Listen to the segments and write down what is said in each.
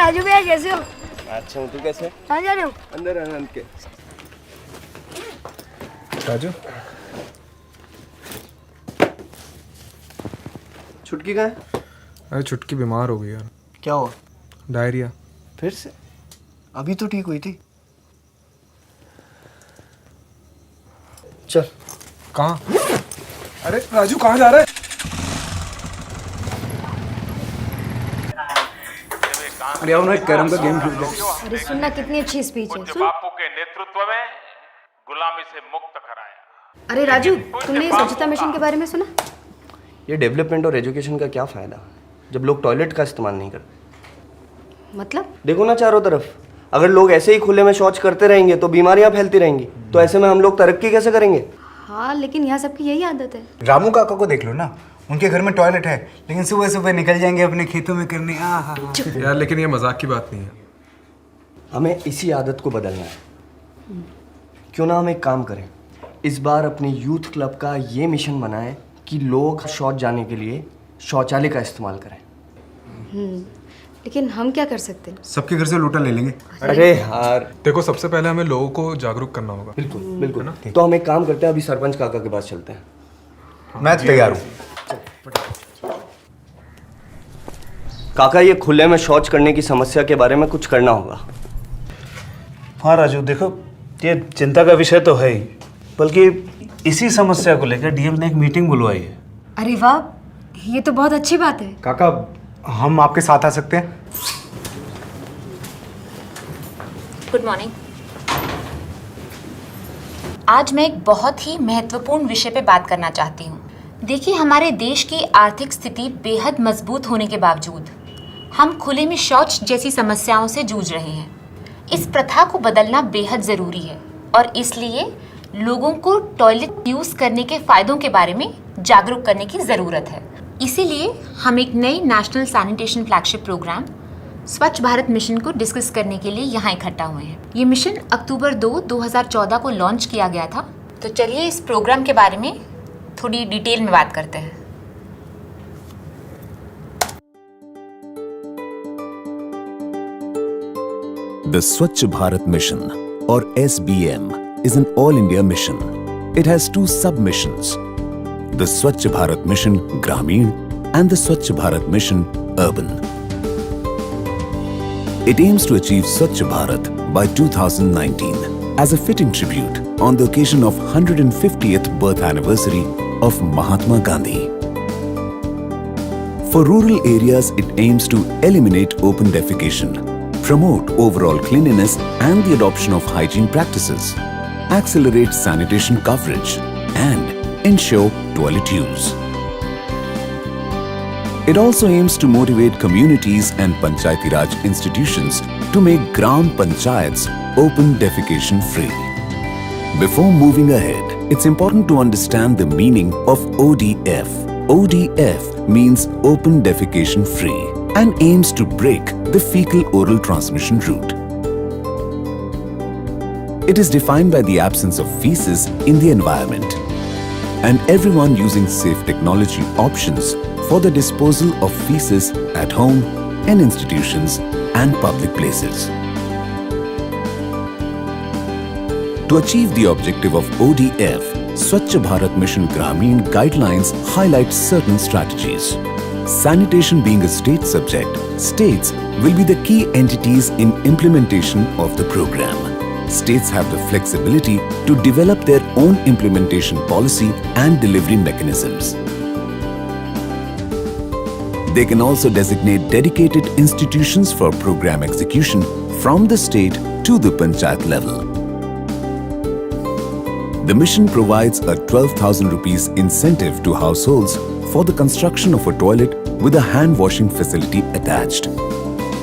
राजू भैया कैसे हो? अच्छा हूँ, तू कैसे? कहाँ जा रहे हो? अंदर आनंद के। राजू छुटकी कहाँ है? अरे छुटकी बीमार हो गई यार। क्या हुआ? डायरिया। फिर से? अभी तो ठीक हुई थी। चल। कहाँ? अरे राजू कहाँ जा रहा है? अरे आओ ना एक कैरम का गेम खेलते हैं। अरे सुनना कितनी अच्छी स्पीच है। सुन। बापू के नेतृत्व में गुलामी से मुक्त कराया। अरे राजू तुमने स्वच्छता मिशन के बारे में सुना? ये डेवलपमेंट और एजुकेशन का क्या फ़ायदा जब लोग टॉयलेट का इस्तेमाल नहीं करते? मतलब? देखो ना चारों तरफ, अगर लोग ऐसे ही खुले में शौच करते रहेंगे तो बीमारियां फैलती रहेंगी। तो ऐसे में हम लोग तरक्की कैसे करेंगे? हाँ लेकिन यहाँ सबकी यही आदत है। रामू काका को देख लो ना, उनके घर में टॉयलेट है लेकिन सुबह सुबह निकल जाएंगे अपने खेतों में करने। यार लेकिन ये मजाक की बात नहीं है। हमें इसी आदत को बदलना है। क्यों ना हम एक काम करें, इस बार अपने यूथ क्लब का ये मिशन बनाएं कि लोग शौच जाने के लिए शौचालय का इस्तेमाल करें। लेकिन हम क्या कर सकते हैं? सबके घर से लोटा ले लेंगे। अरे यार देखो सबसे पहले हमें लोगों को जागरूक करना होगा। बिल्कुल बिल्कुल। तो हम एक काम करते हैं, अभी सरपंच काका के पास चलते हैं। मैं तैयार हूँ। काका ये खुले में शौच करने की समस्या के बारे में कुछ करना होगा। हाँ राजू देखो, ये चिंता का विषय तो है ही, बल्कि इसी समस्या को लेकर डीएम ने एक मीटिंग बुलवाई है। अरे वाह, ये तो बहुत अच्छी बात है। काका हम आपके साथ आ सकते हैं? Good morning. आज मैं एक बहुत ही महत्वपूर्ण विषय पे बात करना चाहती हूँ। देखिए, हमारे देश की आर्थिक स्थिति बेहद मजबूत होने के बावजूद हम खुले में शौच जैसी समस्याओं से जूझ रहे हैं। इस प्रथा को बदलना बेहद ज़रूरी है और इसलिए लोगों को टॉयलेट यूज़ करने के फ़ायदों के बारे में जागरूक करने की ज़रूरत है। इसीलिए हम एक नई नेशनल सैनिटेशन फ्लैगशिप प्रोग्राम स्वच्छ भारत मिशन को डिस्कस करने के लिए यहाँ इकट्ठा हुए हैं। ये मिशन अक्टूबर 2, 2014 को लॉन्च किया गया था। तो चलिए इस प्रोग्राम के बारे में थोड़ी डिटेल में बात करते हैं। The Swachh Bharat Mission, or SBM, is an all-India mission. It has two sub-missions, the Swachh Bharat Mission Grameen and the Swachh Bharat Mission Urban. It aims to achieve Swachh Bharat by 2019 as a fitting tribute on the occasion of 150th birth anniversary of Mahatma Gandhi. For rural areas, it aims to eliminate open defecation, promote overall cleanliness and the adoption of hygiene practices, accelerate sanitation coverage, and ensure toilet use. It also aims to motivate communities and Panchayati Raj institutions to make Gram Panchayats open defecation free. Before moving ahead, it's important to understand the meaning of ODF. ODF means open defecation free and aims to break the fecal-oral transmission route. It is defined by the absence of feces in the environment and everyone using safe technology options for the disposal of feces at home, in institutions and public places. To achieve the objective of ODF, Swachh Bharat Mission Grameen guidelines highlight certain strategies. Sanitation being a state subject, states will be the key entities in implementation of the program. States have the flexibility to develop their own implementation policy and delivery mechanisms. They can also designate dedicated institutions for program execution from the state to the panchayat level. The mission provides a 12,000 rupees incentive to households for the construction of a toilet with a hand washing facility attached.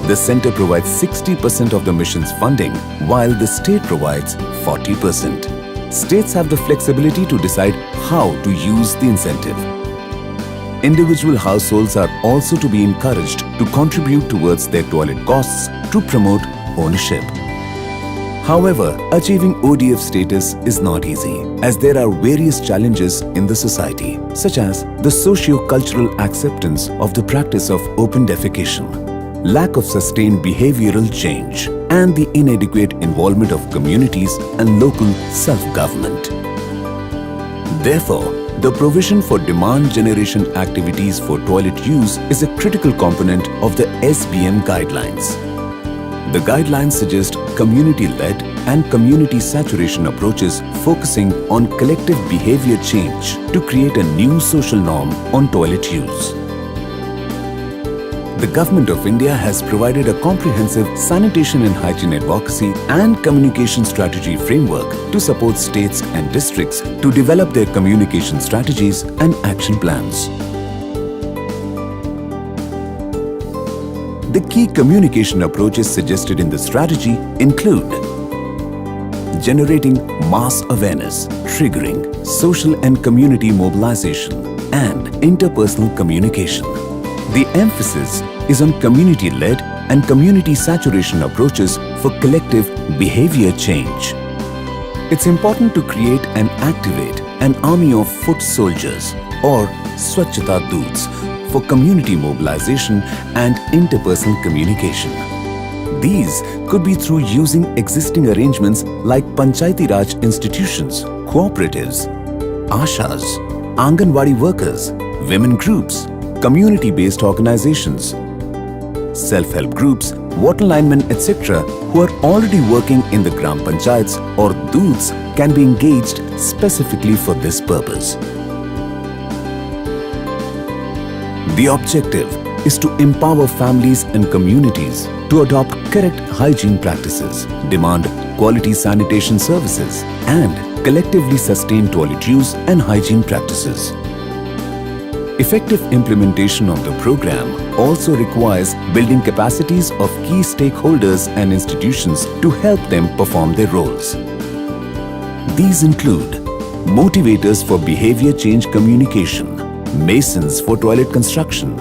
The center provides 60% of the mission's funding while the state provides 40%. States have the flexibility to decide how to use the incentive. Individual households are also to be encouraged to contribute towards their toilet costs to promote ownership. However, achieving ODF status is not easy, as there are various challenges in the society, such as the socio-cultural acceptance of the practice of open defecation, lack of sustained behavioral change, and the inadequate involvement of communities and local self-government. Therefore, the provision for demand generation activities for toilet use is a critical component of the SBM guidelines. The guidelines suggest community-led and community saturation approaches focusing on collective behavior change to create a new social norm on toilet use. The Government of India has provided a comprehensive sanitation and hygiene advocacy and communication strategy framework to support states and districts to develop their communication strategies and action plans. The key communication approaches suggested in the strategy include generating mass awareness, triggering social and community mobilization, and interpersonal communication. The emphasis is on community-led and community saturation approaches for collective behavior change. It's important to create and activate an army of foot soldiers or Swachhata Doots for community mobilization and interpersonal communication. These could be through using existing arrangements like Panchayati Raj institutions, cooperatives, Ashas, Anganwadi workers, women groups, community-based organizations, self-help groups, water linemen, etc. who are already working in the Gram Panchayats or Doots can be engaged specifically for this purpose. The objective is to empower families and communities to adopt correct hygiene practices, demand quality sanitation services, and collectively sustain toilet use and hygiene practices. Effective implementation of the program also requires building capacities of key stakeholders and institutions to help them perform their roles. These include motivators for behavior change communication, masons for toilet construction,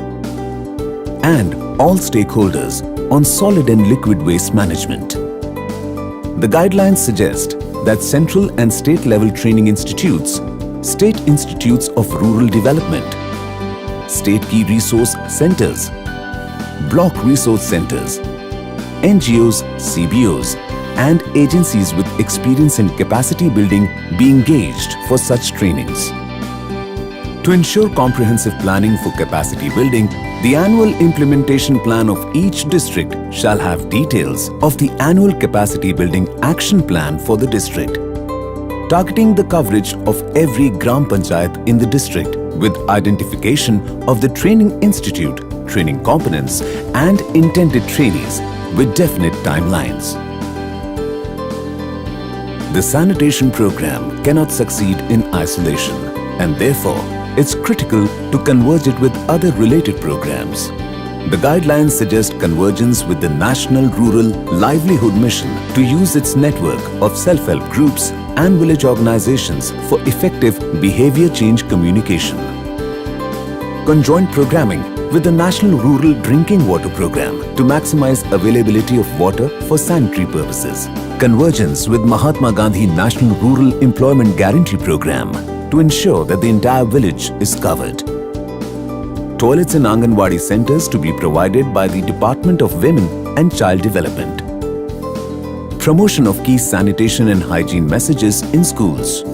and all stakeholders on solid and liquid waste management. The guidelines suggest that central and state level training institutes, state institutes of rural development, state key resource centers, block resource centers, NGOs, CBOs, and agencies with experience in capacity building be engaged for such trainings. To ensure comprehensive planning for capacity building, the annual implementation plan of each district shall have details of the annual capacity building action plan for the district, targeting the coverage of every Gram Panchayat in the district with identification of the training institute, training components, and intended trainees with definite timelines. The sanitation program cannot succeed in isolation, and therefore, it's critical to converge it with other related programs. The guidelines suggest convergence with the National Rural Livelihood Mission to use its network of self-help groups and village organizations for effective behavior change communication. Conjoint programming with the National Rural Drinking Water Program to maximize availability of water for sanitary purposes. Convergence with Mahatma Gandhi National Rural Employment Guarantee Program to ensure that the entire village is covered. Toilets in Anganwadi centers to be provided by the Department of Women and Child Development. Promotion of key sanitation and hygiene messages in schools.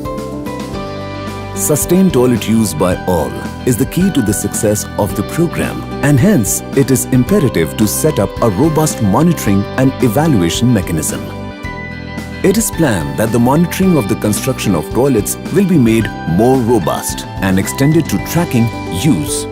Sustained toilet use by all is the key to the success of the program, and hence it is imperative to set up a robust monitoring and evaluation mechanism. It is planned that the monitoring of the construction of toilets will be made more robust and extended to tracking use.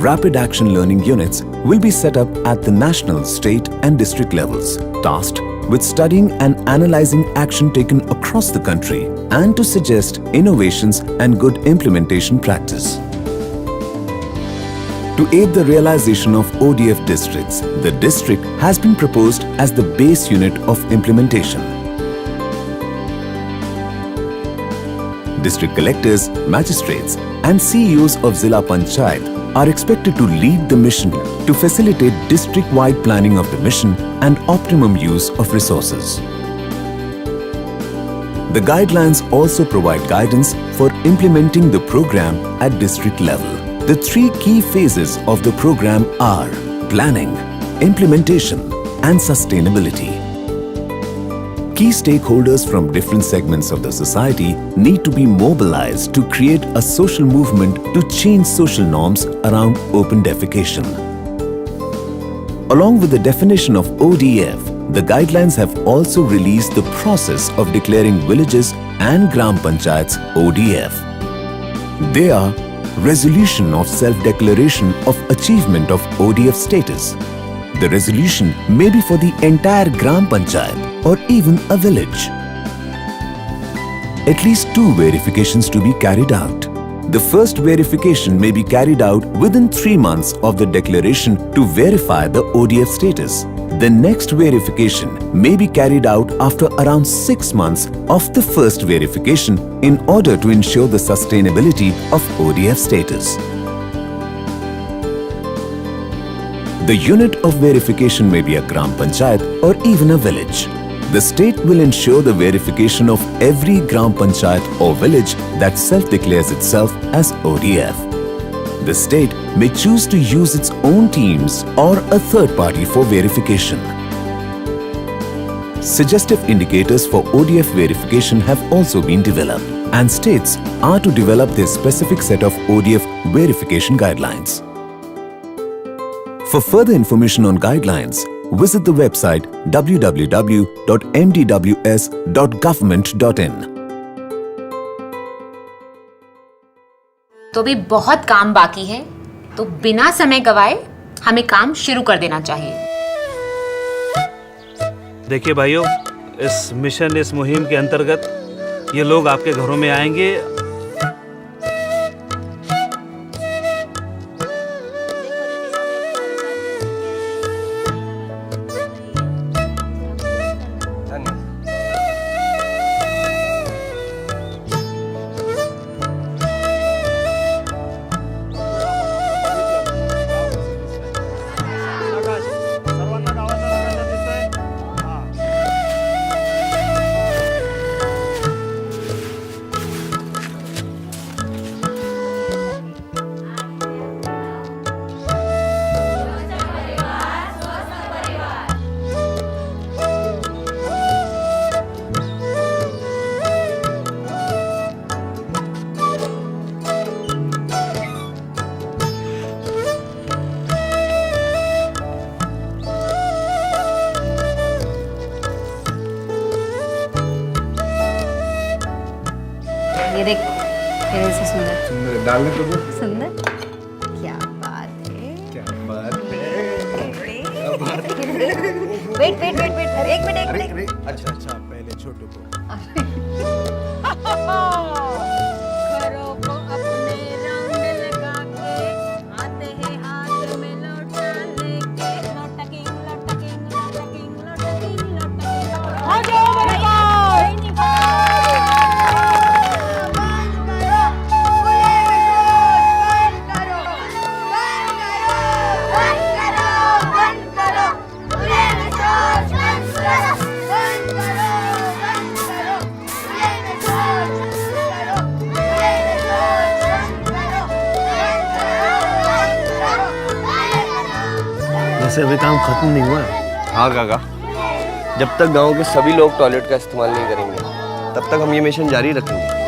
Rapid action learning units will be set up at the national, state and district levels, tasked with studying and analyzing action taken across the country and to suggest innovations and good implementation practice. To aid the realization of ODF districts, the district has been proposed as the base unit of implementation. District collectors, magistrates, and CEOs of Zilla Panchayat are expected to lead the mission to facilitate district-wide planning of the mission and optimum use of resources. The guidelines also provide guidance for implementing the program at district level. The three key phases of the program are planning, implementation, and sustainability. Key stakeholders from different segments of the society need to be mobilized to create a social movement to change social norms around open defecation. Along with the definition of ODF, the guidelines have also released the process of declaring villages and Gram Panchayats ODF. They are resolution of self-declaration of achievement of ODF status. The resolution may be for the entire Gram Panchayat or even a village. At least 2 verifications to be carried out. The first verification may be carried out within 3 months of the declaration to verify the ODF status. The next verification may be carried out after around 6 months of the first verification in order to ensure the sustainability of ODF status. The unit of verification may be a Gram Panchayat or even a village. The state will ensure the verification of every Gram Panchayat or village that self-declares itself as ODF. The state may choose to use its own teams or a third party for verification. Suggestive indicators for ODF verification have also been developed, and states are to develop their specific set of ODF verification guidelines. For further information on guidelines, visit the website www.mdws.government.in. तो भी बहुत काम बाकी है, तो बिना समय गवाए हमें काम शुरू कर देना चाहिए। देखिए भाइयों, इस मिशन, इस मुहिम के अंतर्गत ये लोग आपके घरों में आएंगे। ये देख, तेरे से सुंदर। सुंदर डालने तो दो। सुंदर? क्या बात है? क्या बात है? वेट वेट वेट वेट, एक मिनट। अच्छा अच्छा, पहले छोटू को। घरों को अपने रंग लगा के आते हैं हाथ में लौटा लेके लौटकिंग लौटकिंग लौटकिंग लौटकिंग लौटकिंग। आ जाओ मेरे पास। वैसे अभी काम खत्म नहीं हुआ है। हाँ काका, जब तक गांव के सभी लोग टॉयलेट का इस्तेमाल नहीं करेंगे तब तक हम ये मिशन जारी रखेंगे।